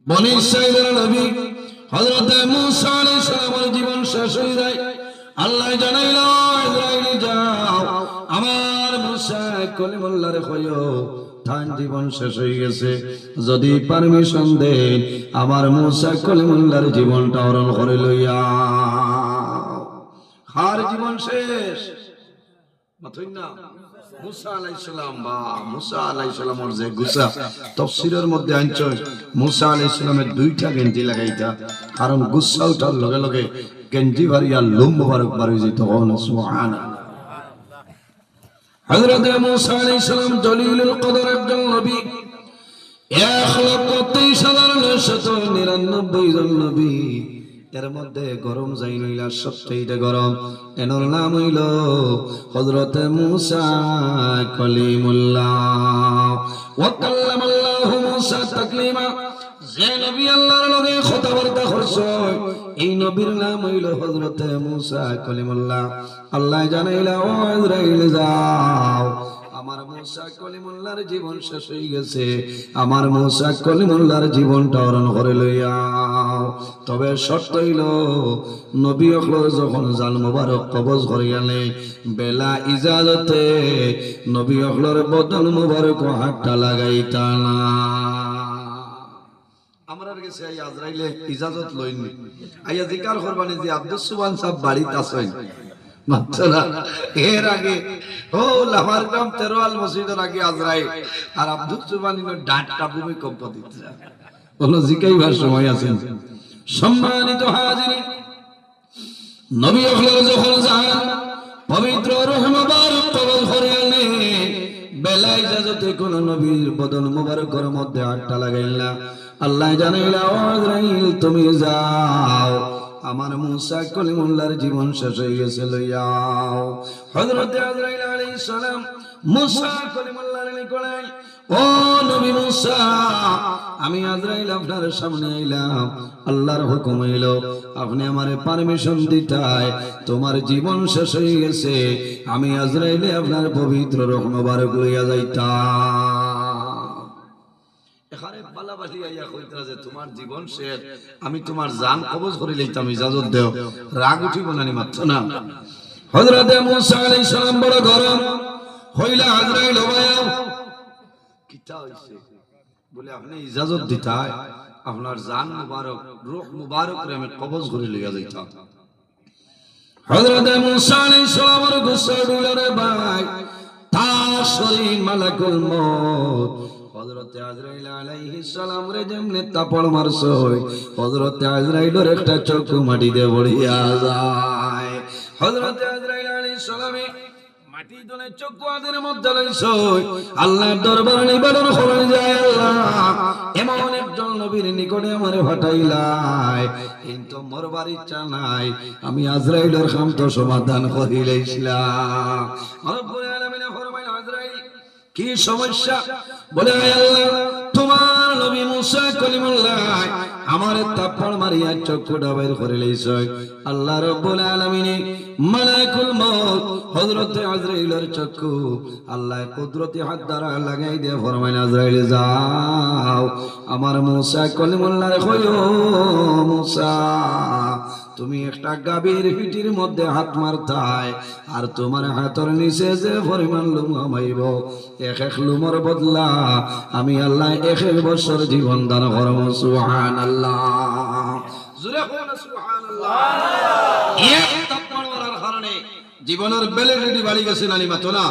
বনি ইসরাঈলের নবী হযরত মূসা আলাইহিস সালামের জীবন শেষ হয়ে যায়। আল্লাহ জানাইল, ইসরাঈল যাও, আমার মূসা কলিমুল্লাহর কইও তার জীবন শেষ হয়ে গেছে, যদি পারমিশন দেন আমার মূসা কলিমুল্লাহর জীবনটা হরণ করে লইয়া। হার জীবন শেষ মাথুই না মুসা আলাইহিস সালাম বা মুসা আলাইহিস সালামের যে গুসা তাফসীরের মধ্যে আনছে মুসা আলাইহিস সালামের দুইটা গেঞ্জি লাগাইতা, কারণ গুসা ওঠার লগে লগে গেঞ্জি ভারিয়া লোম মুবারক বার হয়ে যেত। সুবহানাল্লাহ। হযরত মুসা আলাইহিস সালাম জলিলুল কদর একজন নবী, 1,23,999 জন নবী, এর মধ্যে গরম যাই নইলা সবচেয়ে গরম, এনর নাম হইল হযরত মূসা কলিমুল্লাহ। ওয়া কাল্লামাল্লাহু মূসা তাকলিমা, যে নবী আল্লাহর লগে কথাবার্তা করছে এই নবীর নাম হইল হযরত মূসা কলিমুল্লাহ। আল্লাহ জানাইলা, ও ইসরাঈল যাও, আমার মূসা কলিমুল্লাহর জীবন শেষ হয়ে গেছে, আমার মূসা কলিমুল্লাহর জীবনটা হরণ করে লইয়াও। তবে শর্ত হইল নবী হকলর যখন জাল মুবারক কবজ করে গেলে বেলা ইজাজতে নবী হকলর বদন মুবারক হাতটা লাগাইতা না। আমরার কাছে আই আজরাইলে ইজাজত লইনি, আইয়া জিকার করবানি যে আব্দুস সুবহান সাহেব বাড়িতে আছেন মাত্রা এর আগে ও লামার গ্রাম তেরোয়াল মসজিদের আগে আজরাইল আর আব্দুল সুবহানের ডাঁটটা ভূমিকম্প দিচ্ছে, বলো জিকাইবার সময় আছেন। সম্মানিত হাজিরিন, নবী হকলর যখন যান পবিত্র রূহ মুবারক কবজ করে আনলেন, বেলা ইজাজতে কোন নবীর বদন মুবারকের মধ্যে হাতটা লাগাইল না। আল্লাহ জানাইলা, ও ইসরাঈল তুমি যাও, আমার মূসা কলিমুল্লাহর জীবন শেষ হয়ে গেছে, লইয়াও। হযরত আজরাইল আলাইহিস সালাম মূসা কলিমুল্লাহর নিকটে, ও নবী মূসা, আমি আজরাইল আপনার সামনে আইলাম, আল্লাহর হুকুম হইল আপনি আমারে পারমিশন দিতাই, তোমার জীবন শেষ হয়ে গেছে, আমি আজরাইলে আপনার পবিত্র রূহ মুবারক লইয়া যাইতাম। এখানে বালাবালি আইয়া কইতরা যে তোমার জীবন শেষ, আমি তোমার জান কবজ করে লইতাম, ইজাজত দেও, রাগ উঠিব না মাত্র না। হযরত মূসা আলাইহিস সালাম বড় গরম হইলা, আজরাইল ওবায়া কিতা হইছে বলে আপনি ইজাজত দিতাই, আপনার জান মুবারক রূহ মুবারক রে আমি কবজ করে লইয়া যাইতাম। হযরত মূসা আলাইহিস সালামের গুসা দুলারে ভাই তাশরি মালাকুল মউত হযরত আজরাইল আলাইহিস সালাম রে যেমনে তাপড় মারছই, হযরত আজরাইলের একটা চোখ মাটিতে পড়িয়া যায়। হযরত আজরাইল আলাইহিস সালামে মাটি দনে চোখ আদের মধ্যে লইছই, আল্লাহর দরবারে নিবেদন করে যায়, আল্লাহ এমন একজন নবীর নিকটে আমারে পাঠাইলাই, কিন্তু মরবার ইচ্ছা নাই, আমি আজরাইলের কাম তো সমাধান করি লইছিলাম। রব্বুল আলামিন ফরমাইল, আজরাইল কি সমস্যা? বলে আল্লাহ তোমার নবী মূসা কলিমুল্লাহ আমারে তাপড় মারিয়া চক্ষুটা বের করে লইছে। আল্লাহ রাব্বুল আলামিন মালাকুল মউত হযরত আজরাইলের চক্ষু আল্লাহ কুদরতি হাত দ্বারা লাগাই দিয়ে ফরমাইল, আজরাইল যাও, আমার মূসা কলিমুল্লাহরে কইও, মূসা তুমি একটা গাভীর পিঠির মধ্যে হাত মারতাই, আর তোমার হাতের নিচে যে পরিমাণ লোম আমাইব, এক এক লোমর বদলা আমি আল্লাহ 1 বছর জীবন দান করব। সুবহানাল্লাহ, জোরে কোন সুবহানাল্লাহ। এক তাপমাত্রা মারার কারণে জীবনের ভ্যালিডিটি বাড়ি গেছে নানি মাতো না।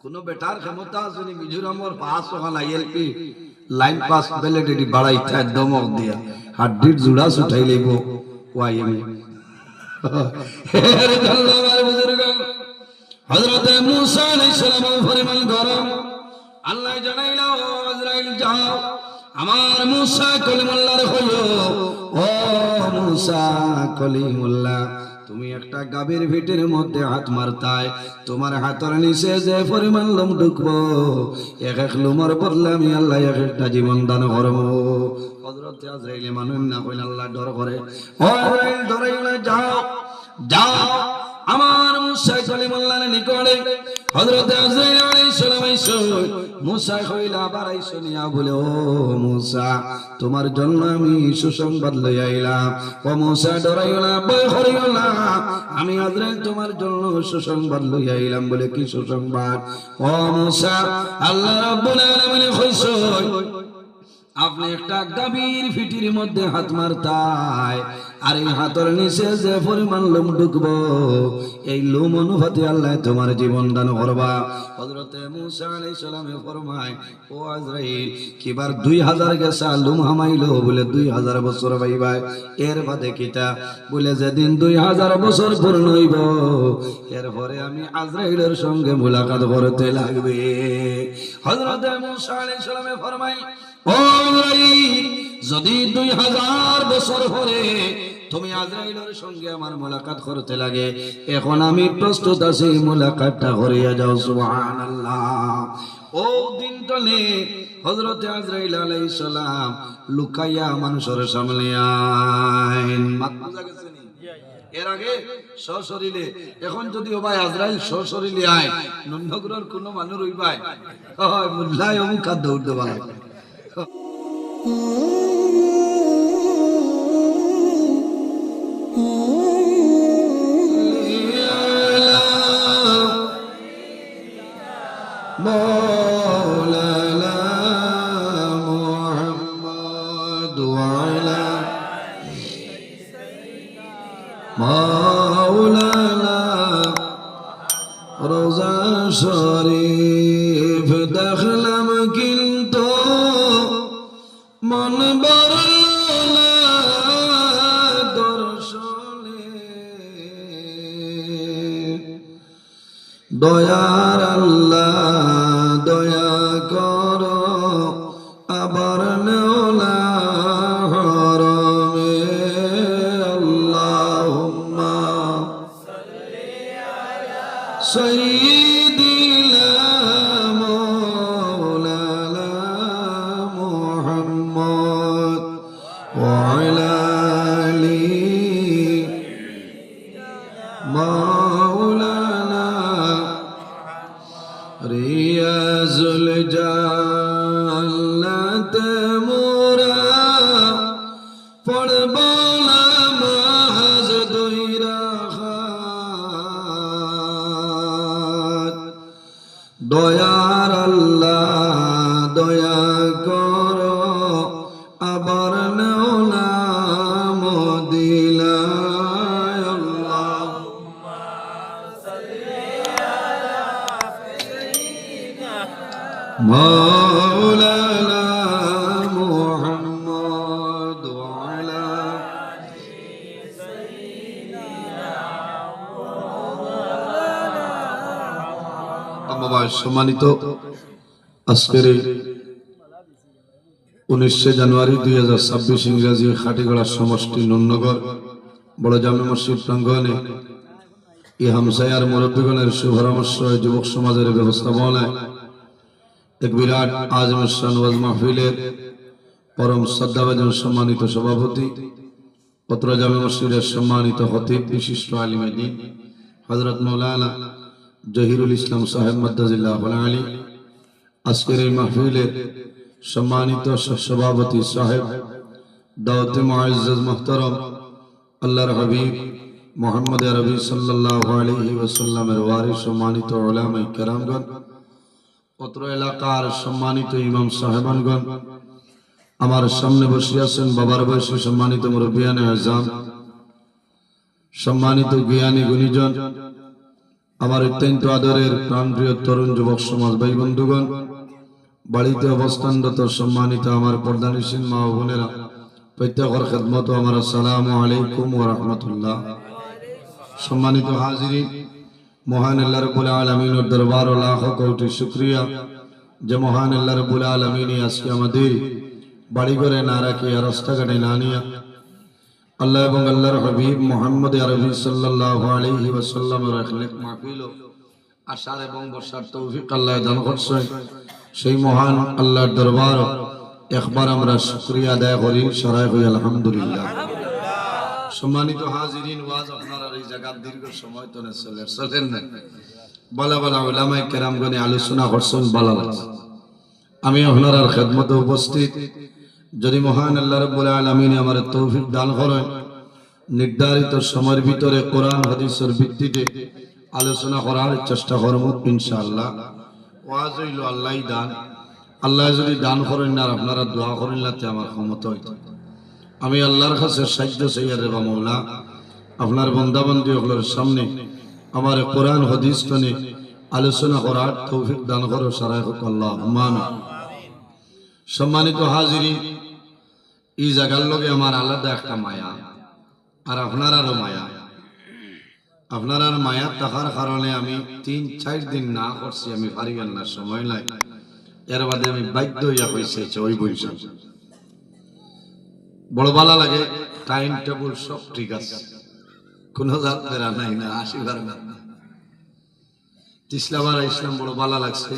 কোন বেটার ক্ষমতা আছে নি মিজোরামর পাস ওখানে আইএলপি লাইন পাস ভ্যালিডিটি বাড়াইতে দমক দিয়া হাড্ডির জুড়া উঠাই লইব ওয়াইএম। হে আল্লাহর বুজুর্গ হযরত মূসা আলাইহিস সালামের পরিমাণ গরম, আল্লাহ জানাইলা, ও আজরাইল যাও, আমার মূসা কলিমুল্লাহর হইলো, ও মূসা কলিমুল্লাহ তুমি একটা গাভীর ভিটের মধ্যে হাত মারতাই, তোমার হাতের নিচে যে পরিমাণ লোম ঢুকবো, এক এক লোমর বদলে আমি আল্লাহ এক একটা জীবন দান করব। হযরত আজরাইল মানুষ না কইলে আল্লাহ ডর করে, ও আজরাইল ধরাইলা, যাও যাও, আমার মুসা কালিমুল্লাহর নিকটে হযরত আজরাইল আলাইহিস সালাম আইসো মুসা কইলা বারাইছো নিয়া বলে ও মুসা তোমার জন্য আমি সুসংবাদ লই আইলাম ও মুসা ডরাইও না ভয় করিও না আমি আজরাইল তোমার জন্য সুসংবাদ লই আইলাম বলে কি সুসংবাদ ও মুসা আল্লাহ রাব্বুল আলামিন কইছো আপনি একটা গাভীর ফিটির মধ্যে হাত মারতাই আর এই হাতের নিচে যে পরিমাণ লোম ঢুকবো এই লোম অনুপাতে আল্লাহ তোমার জীবন দান করবা হযরতে মূসা আলাইহিস সালামে ফরমায় ও আজরাইল কিবার 2000 গেছা লোম হামাইলো বলে 2000 বছর পাইবাই এর বাদে কিতা বলে যেদিন 2000 বছর পূর্ণ হইব এরপরে আমি আজরাইলের সঙ্গে মুলাকাত করতে লাগবে হযরতে মূসা আলাইহিস সালামে ফরমায় ও আজরাইল যদি 2000 বছর পরে তুমি আজরাইলের সঙ্গে আমার মুলাকাত করতে লাগে এখন আমি প্রস্তুত আছি মুলাকাতটা করিয়া যাও সুবহানাল্লাহ ও দিন তলে হযরতে আজরাইল আলাইহিস সালাম লুকাইয়া মানুষের সামনে আইন মাত্রা গেছে নি এর আগে সশরীরে এখন যদি ও ভাই আজরাইল সশরীরে আয় নন্দগ্রহর কোন মানুষ হইবাই হয় মুল্লায় অমুক দৌড় দেবা مولانا محمد وعلى مولانا روزا شريف دخلم কিন্তু মন বরল দর্শনে দয়ার আল্লাহ দয়া করো আবার নেওলা হরমে আল্লাহুম্মা সাল্লি আলা সাইয়্যিদিনা মাওলানা মুহাম্মদ ওয়া আলা আলি মাওলানা রিয়াজুল জান্নাত মোরা পড়ব নামাজ দুই রাকাত দয়ার আল্লাহ দয়া করো আবার নাও না মদিনায় আল্লাহুম্মা সাল্লি আলা مولانا محمد وعلى সম্মানিত আজকের 19 জানুয়ারি 2026 ইংরেজি খাটিগড়া সমষ্টি নুননগর বড় জামে মসজিদ প্রাঙ্গণে এই হামসায়ার মুরব্বীগণের শুভরামর্শ যুবক সমাজের ব্যবস্থাপনায় এক বিরাট আজম শান ওয়াজ মাহফিলের পরম শ্রদ্ধাভাজন সম্মানিত সভাপতি পত্র জামে মসজিদের সম্মানিত খতিব বিশিষ্ট আলিমে দ্বীন হযরত মাওলানা জহিরুল ইসলাম সাহেব মাদ্দাজিল্লাহ আলী আজকের এই মাহফিলের সম্মানিত সভাপতি সাহেব দাওয়াতে মুআজ্জাজ মুহতারাম আল্লাহর হাবিব মুহাম্মদ আরবি সাল্লাল্লাহু আলাইহি ওয়াসাল্লামের ওয়ারিস সম্মানিত উলামায়ে কেরামগণ পত্র এলাকার সম্মানিত ইমাম সাহেবানগণ আমার সামনে বসে আছেন বাবার বয়সী সম্মানিত মুরব্বিয়ানে আযম সম্মানিত জ্ঞানী গুণীজন আমার অত্যন্ত আদরের প্রাণপ্রিয় তরুণ যুবক সমাজ ভাই বন্ধুগণ বাড়িতে অবস্থানরত সম্মানিত আমার পর্দানিসীন মা ও বোনেরা প্রত্যেকের খেদমত আমার আসসালামু আলাইকুম ওয়া রাহমাতুল্লাহ সম্মানিত হাজিরিন মহান আল্লাহ রাব্বুল আলামিনের দরবার ও লাখ কোটি শুকরিয়া যে মহান আল্লাহ রাব্বুল আলামিন আজকে আমাদের বাড়ি ঘরে না রাখে রাস্তাঘাটে না নিয়ে আল্লাহ এবং আল্লাহর হাবিব মুহাম্মদ আরবি সাল্লাল্লাহু আলাইহি ওয়াসাল্লামের আখলাক মাহফিল আশার এবং বর্ষার তৌফিক আল্লাহ দান করছেন সেই মহান আল্লাহর দরবার একবার আমরা শুকরিয়া আদায় করি সরাই হই আলহামদুলিল্লাহ সম্মানিত হাজিরিন, ওয়াজ আপনারা এই জায়গা দীর্ঘ সময় তো চলেন না, বলা বলা উলামায়ে কেরামগণে আলোচনা করছেন, বলা লাগছে। আমি আপনার খেদমতে উপস্থিত, যদি মহান আল্লাহ রাব্বুল আলামিন আমার তৌফিক দান করেন, নির্ধারিত সময়ের ভিতরে কোরআন হাদিসের ভিত্তিতে আলোচনা করার চেষ্টা করব ইনশাআল্লাহ। ওয়াজ হইল আল্লাহই দান, আল্লাহ যদি দান করেন না আর আপনারা দোয়া করেন না, আমার ক্ষমতা হইতো। আমি আল্লাহর কাছে সাহায্য চাইয়া রে মাওলা, আপনার বান্দাবান্দি ওগুলোর সামনে আমার কোরআন হাদিস টানে আলোচনা করার তৌফিক দান করো, সারাই হোক আল্লাহুম্মা আমিন। সম্মানিত হাজিরিন, এই জায়গার লগে আমার আলাদা একটা মায়া, আর আপনারারও মায়া। আপনার মায়া থাকার কারণে আমি 3-4 দিন না করছি, আমি পারি না, সময় নাই। এর বাদে আমি বাধ্য হইয়া হয়েছে ওই বৈশা বড় ভালো লাগে, টাইম টেবল সব ঠিক আছে, কোন যাত্রা নাই না, আসিবার না। তিসলাবার ইসলাম বড় ভালো লাগছে।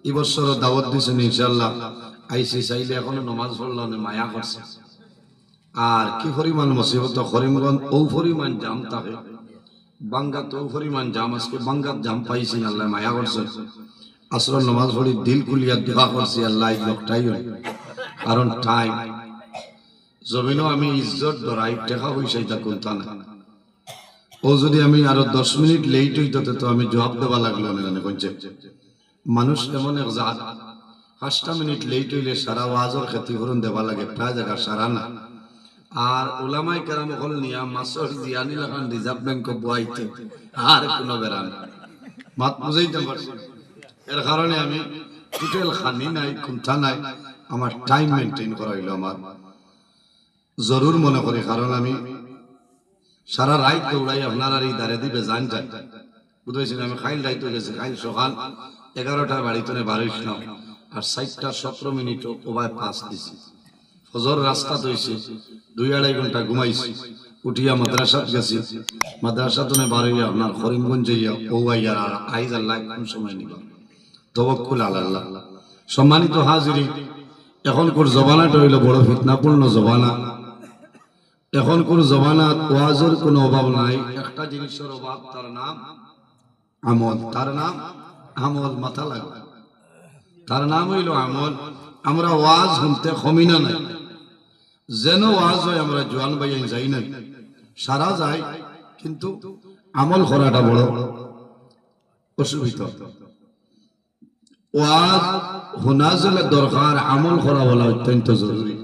এই বছর দাওয়াত দিয়েছেন ইনশাআল্লাহ, আইসি চাইলে এখনো নমাজ পড়লাম, মায়া করছে। আর কি পরিমাণ মুসিবত করিমগঞ্জ, ও পরিমাণ জাম থাকে, বাঙ্গাত ও পরিমাণ জাম, আজকে বাঙ্গাত জাম পাইছি, আল্লাহ মায়া করছে। আসর নমাজ পড়ি দিল কুলিয়া দোয়া করছি, আল্লাহ লোকটাই কারণ টাইম জমিনও আমি ইজ্জত ধরাই, টেকা পয়সাইটা কোনটা না। ও যদি আমি আরো 10 মিনিট লেট হইতো তো আমি জবাব দেওয়া লাগলো না। মানুষ এমন এক জাত, 5টা মিনিট লেট হইলে সারা ওয়াজের ক্ষতিপূরণ দেওয়া লাগে, প্রায় জায়গা সারা না। আর উলামায়ে কেরাম হল নিয়া মাসর জিয়ানি লাগান রিজার্ভ ব্যাংক বইতে আর কোনো বেরান মাত বুঝাইতে পারছি। এর কারণে আমি টোটাল খানি নাই, কোনটা নাই, আমার টাইম মেইনটেইন করা হইলো আমার জরুর মনে করি। কারণ আমি সারা রাত দৌড়াই, আপনার আর এই দাঁড়ে দিবে জান যাই বুঝেছি। আমি খাইল রাইতে গেছি, খাইল সকাল 11টার বাড়িতে বাড়িছিলাম, আর 4টা 17 মিনিট ওবাই 5 দিছি। ফজর রাস্তা তৈছি, 2-2.5 ঘন্টা ঘুমাইছি, উঠিয়া মাদ্রাসাত গেছি, মাদ্রাসা তো বাড়িয়া আপনার করিমগঞ্জ যাইয়া ও আইয়ার আর আইজ আল্লাহ কোন সময় নিবা, তাওয়াক্কুল আলাল্লাহ। সম্মানিত হাজিরিন, এখনকার জমানাটা হইল বড় ফিতনাপূর্ণ জমানা। এখনকার জমানাত ওয়াজের কোনো অভাব নাই, একটা জিনিসের অভাব, তার নাম আমল। তার নাম আমল, মাথা লাগবে, তার নাম হইল আমল। আমরা ওয়াজ শুনতে কমিনা নাই, যেন ওয়াজ হয় আমরা জোয়ান বাইয়াই যাই নাই, সারা যায়, কিন্তু আমল করাটা বড় অসুবিধা। ওয়াজ শোনা জলে দরকার, আমল করা বলা অত্যন্ত জরুরি।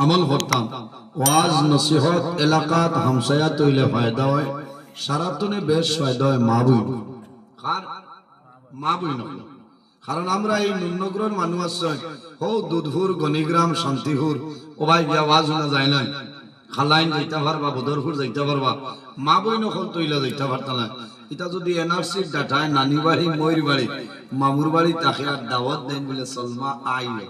আমল করতাম, ওয়াজ নসিহত এলাকাত হামসায়াত হইলে ফায়দা হয়, সারাতনে বেশ ফায়দা হয় মা বই, কার মা বই নয়। কারণ আমরা এই নুন্নগ্রহ মানুষ আছে, হো দুধপুর, গণিগ্রাম, শান্তিপুর, ও ভাই গিয়া ওয়াজ শোনা যায় না, খালাইন যাইতে পারবা, বদরপুর যাইতে পারবা, মা বই নকল তৈলা যাইতে পারতা না। এটা যদি এনআরসির ডাটায় নানি বাড়ি, ময়ূর বাড়ি, মামুর বাড়ি, তাকে আর দাওয়াত দেন বলে সলমা আইলে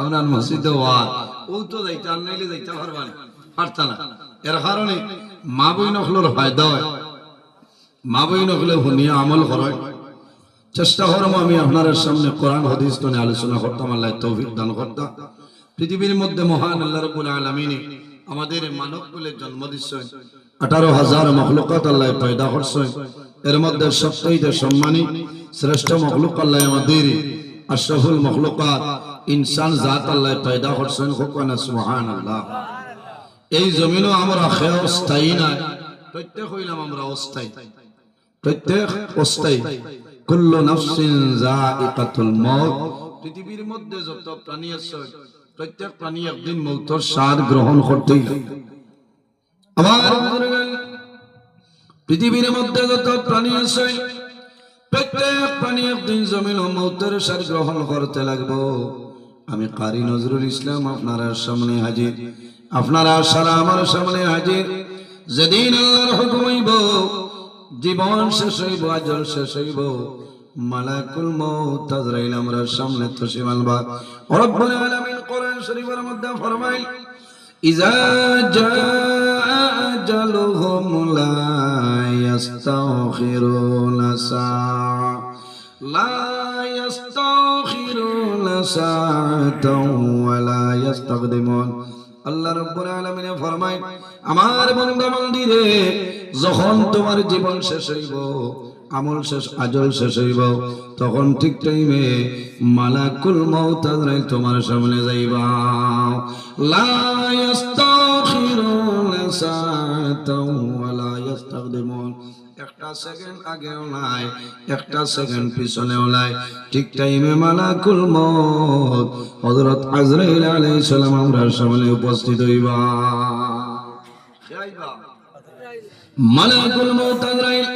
আপনার মসজিদে ওয়াজ, ও তো যাইতে আর নাইলে যাইতে পারবা না, পারতা না। এর কারণে মা বই নকলের ফায়দা হয়, মা বই নকলে শুনিয়া আমল করায় চেষ্টা করবো। আমি আপনার সামনে কোরআন হাদিস নিয়ে আলোচনা করতাম, আল্লাহ তৌফিক দান করতাম। পৃথিবীর মধ্যে মহান আল্লাহ রাব্বুল আলামিন আমাদের মানব কুলে জন্ম দিচ্ছেন, 18,000 মখলুকাত আল্লাহ পয়দা করছেন। এর মধ্যে সবচেয়ে সম্মানী শ্রেষ্ঠ মখলুক আল্লাহ আমাদের আশরাফুল মখলুকাত ইনসান জাত আল্লাহ পয়দা করছেন, হুকনা সুবহানাল্লাহ। এই জমিনও আমরা খেয়ে অস্থায়ী না, প্রত্যেক হইলাম আমরা অস্থায়ী, প্রত্যেক অস্থায়ী। কুল্লু নাফসিন যায়িকাতুল মউত, পৃথিবীর মধ্যে যত প্রাণী আছে প্রত্যেক প্রাণী একদিন মৌতের স্বাদ গ্রহণ করতেই হবে। আমার পৃথিবীর মধ্যে যত প্রাণী আছে প্রত্যেক প্রাণী একদিন জমিন ও মৌতের স্বাদ গ্রহণ করতে লাগবে। আমি কারি নজরুল ইসলাম আপনারা সামনে হাজির, আপনারা সারা আমার সামনে হাজির। যেদিন আল্লাহর হুকুম হইব, জীবন শেষ হইব, আজল শেষ হইব, মালাকুল মউত আজরাইল আমরা সামনে তশরিফ আনবা। রব্বুল আলামিন কোরআন শরীফের মধ্যে ফরমায়, ইজা জাআ আজালুহুম লা ইস্তাখিরুনা সাআ লা ইস্তাখিরুনা সাআতাও ওয়া লা ইস্তাকদিমুন। আল্লাহ রাব্বুল আলামিন ফরমায় আমার বান্দা বান্দীরে যখন তোমার জীবন শেষ হইব আমল শেষ আজল শেষ হইব তখন ঠিক টাইমে মালাকুল মউত আজরাইল তোমার সামনে যাইবা লা ইস্তাখিরুনা সাআতাও ওয়া লা ইস্তাকদিমুন একটা সেকেন্ড আগেও নাই একটা সেকেন্ড পিছনেও নাই ঠিক টাইমে মালাকুল মউত হযরত আজরাইল আলাইহিস সালাম আমরার সামনে উপস্থিত হইবা মালাকুল মউত আজরাইল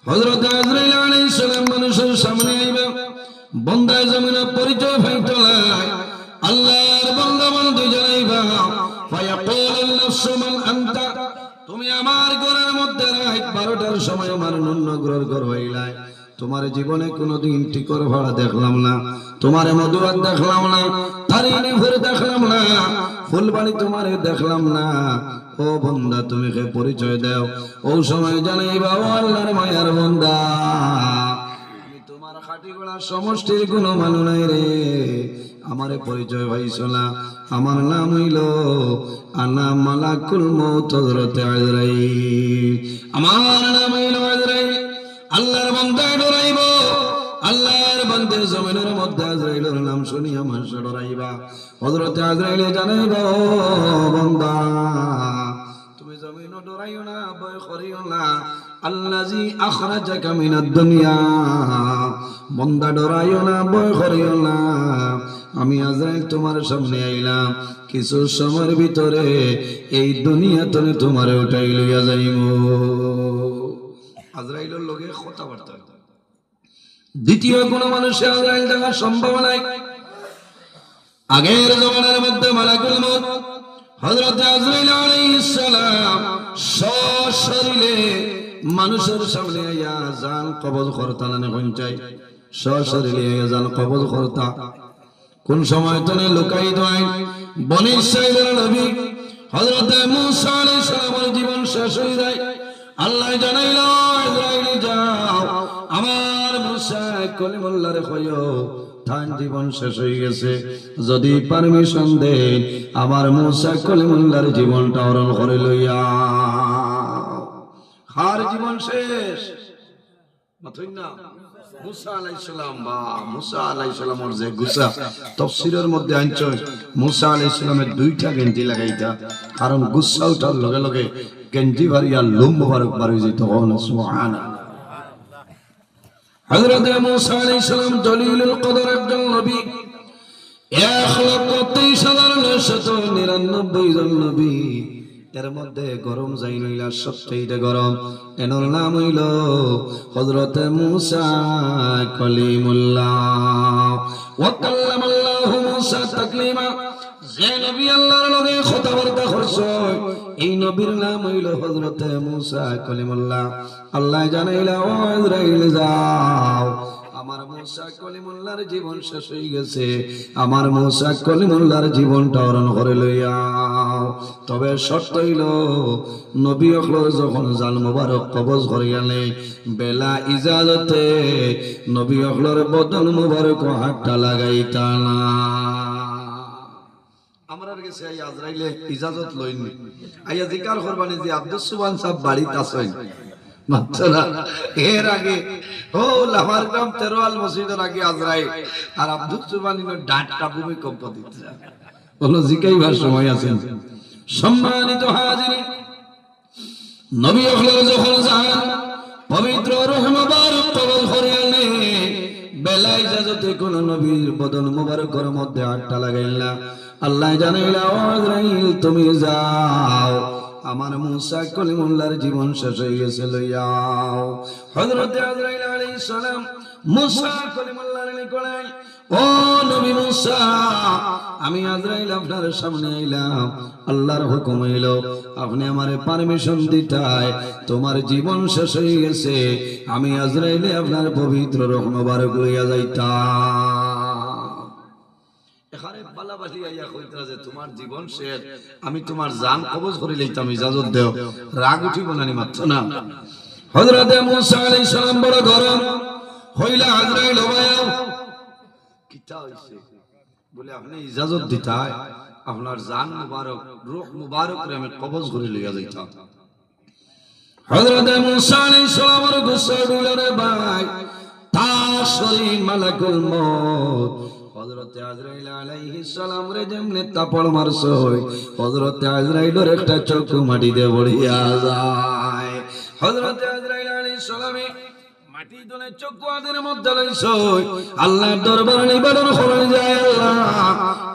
হযরত আজরাইল আলাইহিস সালাম মানুষের সামনে আইবা বান্দায় জমিনের পরিচয় পাইতলাই আল্লাহর বান্দা বান্দী জানাইবা ফায়াকুলুন নাফসু মান আনতা তুমি আমার ঘরের মধ্যে রাত 12টার সময় আমার নুন্ন ঘর ঘর হইলাই তোমার জীবনে কোনোদিন টিকর ভাড়া দেখলাম না তোমার মধুয়াত দেখলাম না তারিনে ভরে দেখলাম না ফুলবাড়ি তোমারে দেখলাম না ও বান্দা তুমি কে পরিচয় দাও ও সময় জানাইবা ও আল্লাহর মায়ার বান্দা আমি তোমার খাঁটি গোলা সমষ্টির কোনো মানু নাই রে আমারে পরিচয় পাইছো না আমার নাম হইল আনা মালাকুল মউত হযরত আজরাইল আমার নাম হইল আজরাইল আল্লাহর বান্দা ডরাইব আল্লাহর বান্দা জমিনের মধ্যে আজরাইলের নাম শুনি আমার ডরাইবা হযরত আজরাইল জানাইবা ও বান্দা তুমি জমিন ডরাইও না ভয় করিও না আল্লাযী আখরাজাকা মিনাদ দুনিয়া বান্দা ডরাইও না ভয় করিও না আমি আজরাইল তোমার সামনে আইলাম কিছু সময়ের ভিতরে এই দুনিয়াতে তোমারে উঠাই লইয়া যাইমু আজরাইলের লগে কথাবার্তা দ্বিতীয় কোন মানুষে আজরাইল দেখার সম্ভাবনা নাই আগের জমানার মধ্যে মালাকুল মউত হযরত আজরাইল আলাইহিস সালাম সশরীরে মানুষের সামনে আইয়া জান কবজ করতা না পৌঁছায় সশরীরে আইয়া জান কবজ করতা কোন সময় তনে লুকাই দয় বনি ইসরাইলের নবী হযরত মূসা আলাইহিস সালামের জীবন শেষ হয়ে যায় আল্লাহ জানাইলো আজরাইল যাও আমার মূসা কলিমুল্লাহর কইও তার জীবন শেষ হয়ে গেছে যদি পারমিশন দেন আমার মূসা কলিমুল্লাহর জীবনটা হরণ করে লইয়া হার জীবন শেষ মাথুই না মুসা আলাইহিস সালাম বা মুসা আলাইহিস সালামের যে গুসা তাফসীরের মধ্যে আনছে মুসা আলাইহিস সালামের দুইটা গেঞ্জি লাগাইতা কারণ গুসা ওঠার লগে লগে গেঞ্জি ভারিয়া লোম মুবারক বার হয়ে যেত সুবহানাল্লাহ হযরত মুসা আলাইহিস সালাম জলিলুল কদর একজন নবী 1,23,999 জন নবী এর মধ্যে গরম যাই নইলা সবচেয়ে গরম এনর নাম হইল হযরত মূসা কলিমুল্লাহ ওয়া কাল্লামাল্লাহু মূসা তাকলিমা যে নবী আল্লাহর লগে কথাবার্তা করছে এই নবীর নাম হইল হযরত মূসা কলিমুল্লাহ আল্লাহ জানাইলা ও ইসরাইল যাও আমার মূসা কলিমুল্লাহর জীবন শেষ হয়ে গেছে আমার মূসা কলিমুল্লাহর জীবনটা হরণ করে লইয়াও তবে শর্ত হইল নবী হকলর যখন জাল মুবারক কবজ করিয়ালে বেলা ইজাজতে নবী হকলর বদন মুবারক হাতটা লাগাইতা না আমরার কাছে আই আজরাইলে ইজাজত লইনি আইয়া জিকার করবানি যে আব্দুস সুবহান সাহেব বাড়িতে আছেন মাত্রা এর আগে ও লামার গ্রাম তেরোয়াল মসজিদের আগে আজরাইল আর আব্দুস সুবহানের ডাঁটটা ভূমিকম্প দিচ্ছে কোন জিকাইবার সময় আছেন সম্মানিত হাজিরিন নবী হলো যখন যান পবিত্র রূহ মুবারক কবুল করিয়ালে বেলা ইজাজতে কোন নবীর বদন মুবারকের মধ্যে হাতটা লাগাইলা আল্লাহ জানাইলা ও আজরাইল তুমি যাও আমার মূসা কলিমুল্লাহর জীবন শেষ হয়ে গেছে লইয়াও হযরত আজরাইল আলাইহিস সালাম মূসা কলিমুল্লাহর নিকটে ও নবী মূসা আমি আজরাইল আপনার সামনে আইলাম আল্লাহর হুকুম হইলো আপনি আমারে পারমিশন দিতায় তোমার জীবন শেষ হয়ে গেছে আমি আজরাইলে আপনার পবিত্র রূহ মুবারক লইয়া যাইতাম এখানে বালাবালি আইয়া কইতরা যে তোমার জীবন শেষ আমি তোমার জান কবজ করে লইতাম ইজাজত দেও রাগ উঠিব নানি মাত্র না হযরত মূসা আলাইহিস সালাম বড় গরম হইলা আজরাইল হবায়া কিতা হইছে বলে আপনি ইজাজত দিতায় আপনার জান মুবারক রূহ মুবারক রে আমি কবজ করে লিয়া যাইতাম। হযরত মুসা আলাইহিস সালামের গুসা দুলারে ভাই তার শরীর মালাকুল মউত হযরত আজরাইল আলাইহিস সালাম রে যেমনে তাপড় মারছই হযরত আজরাইলের একটা চক্ষু মাটিতে পড়িয়া যায়। হযরত আজরাইল আলাইহিস সালামে মাটি দলে চক্ষু আদের মধ্যে লইছই আল্লাহর দরবারে নিবেদন করে যায়, আল্লাহ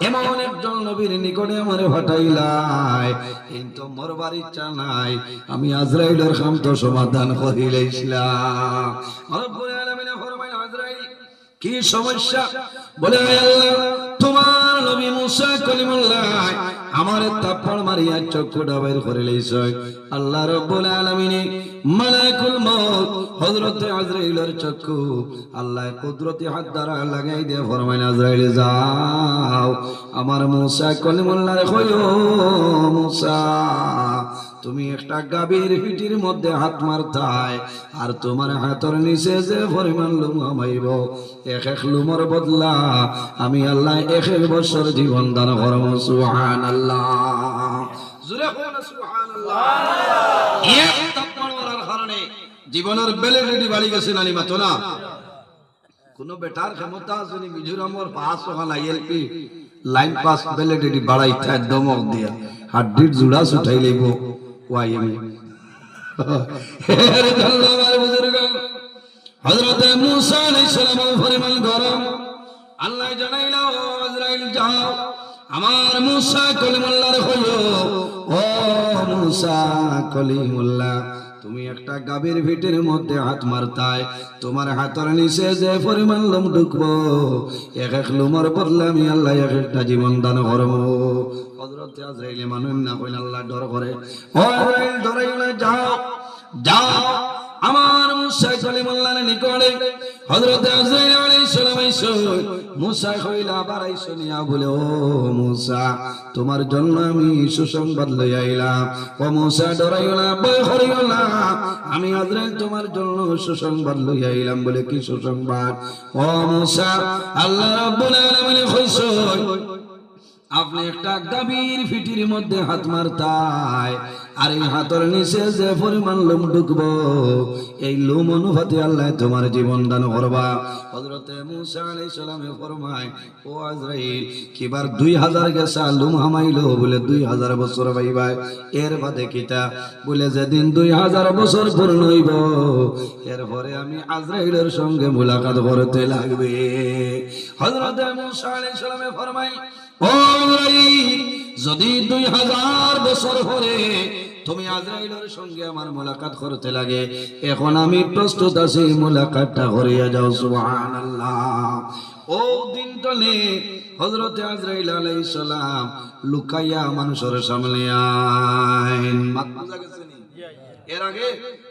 এমন একজন নবীর নিকটে আমারে পাঠাইলাই কিন্তু মরবার ইচ্ছা নাই, আমি আজরাইলের কাম তো সমাধান করিলাইছিলাম। রব্বুল আলামিন ফরমাইল আজরাইল কি সমস্যা? বলে আল্লাহ তোমার নবী মুসা কলিমুল্লাহ আমারে তাপড় মারিয়া চক্ষুটা বের করে লইছে। আল্লাহ রব্বুল আলামিন মালাকুল মউত হযরত আজরাইলের চক্ষু আল্লাহ কুদরতি হাত দ্বারা লাগাই দিয়ে ফরমাইল আজরাইল যাও আমার মুসা কলিমুল্লাহ কইও মুসা তুমি একটা গাভীর পিঠির মধ্যে হাত মারতাই আর তোমার হাতের নিচে যে পরিমাণ লুম হামাইব এক এক লুমর বদলা আমি আল্লাহ এক এক বছর জীবন দান করব। সুবহানাল্লাহ, জোরে বলো সুবহানাল্লাহ। এক তাপমাত্রা মারার কারণে জীবনের ভ্যালিডিটি বাড়ি গেছে নানি মাতো না। কোন বেটার ক্ষমতা আছে নি মিজোরামর পাস ওখানে আইএলপি লাইন পাস ভ্যালিডিটি বাড়াইতে দমক দিয়া হাড্ডির জুড়া উঠাই লইব ওয়াইএমএ। হে আল্লাহর বুজুর্গ হযরত মুসা আলাইহিস সালামের ফরমান গরম আল্লাহ জানাইলো আজরাইল যাও আমার মুসা কলিমুল্লাহর কইও ও মুসা কলিমুল্লাহ তুমি একটা গাভীর ভিটের মধ্যে হাত মারতাই তোমার হাতের নিচে যে পরিমাণ লোম ঢুকবো এক এক লোমর বদলে আমি আল্লাহ এক একটা জীবন দান করব। হযরত আজরাইল মানুষ না কইলে আল্লাহ ডর করে, ও আজরাইল ডরাইলে যাও যাও আমার মুসা কলিমুল্লাহর নিকটে। হযরত আজরাইল আলাইহিস সালাম আইসো মুসা কইলা বাড়াইছো নিয়া বলে ও মুসা তোমার জন্য আমি সুসংবাদ লই আইলাম। ও মুসা ডরাইও না ভয় করিও না আমি আজরাইল তোমার জন্য সুসংবাদ লই আইলাম। বলে কি সুসংবাদ? ও মুসা আল্লাহ রাব্বুল আলামিন কইছো আপনি একটা গাভীর ফিটির মধ্যে হাত মারতাই আর এই হাতের নিচে যে পরিমাণ লোম ঢুকবো এই লোম অনুপাতে আল্লাহ তোমার জীবন দান করবা। হযরত মুসা আলাইহিস সালামে ফরমায় ও আজরাইল কিবার 2000 গেছা লোম হামাইলো বলে 2000 বছর পাইবা এর বাদে কিতা বলে যেদিন 2000 বছর পূর্ণ হইব এরপরে আমি আজরাইলের সঙ্গে মুলাকাত করতে লাগবে। হযরত মুসা আলাইহিস সালামে ফরমায় ও আজরাইল যদি 2000 বছর পরে তুমি আজরাইলের সঙ্গে আমার মুলাকাত করতে লাগে এখন আমি প্রস্তুত আছি মুলাকাতটা করিয়া যাও। সুবহানাল্লাহ। ও দিন তলে হযরত আজরাইল আলাইহিস সালাম লুকাইয়া মানুষের সামনে আইন মাত বুঝা গেছে নি এর আগে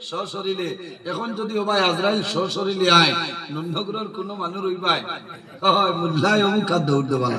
সশরীরে এখন যদি ও ভাই আজরাইল সশরীরে আয় নন্দগ্রহর কোন মানুষ রইবাই হয় মুল্লায় অমুক দৌড় দেওয়া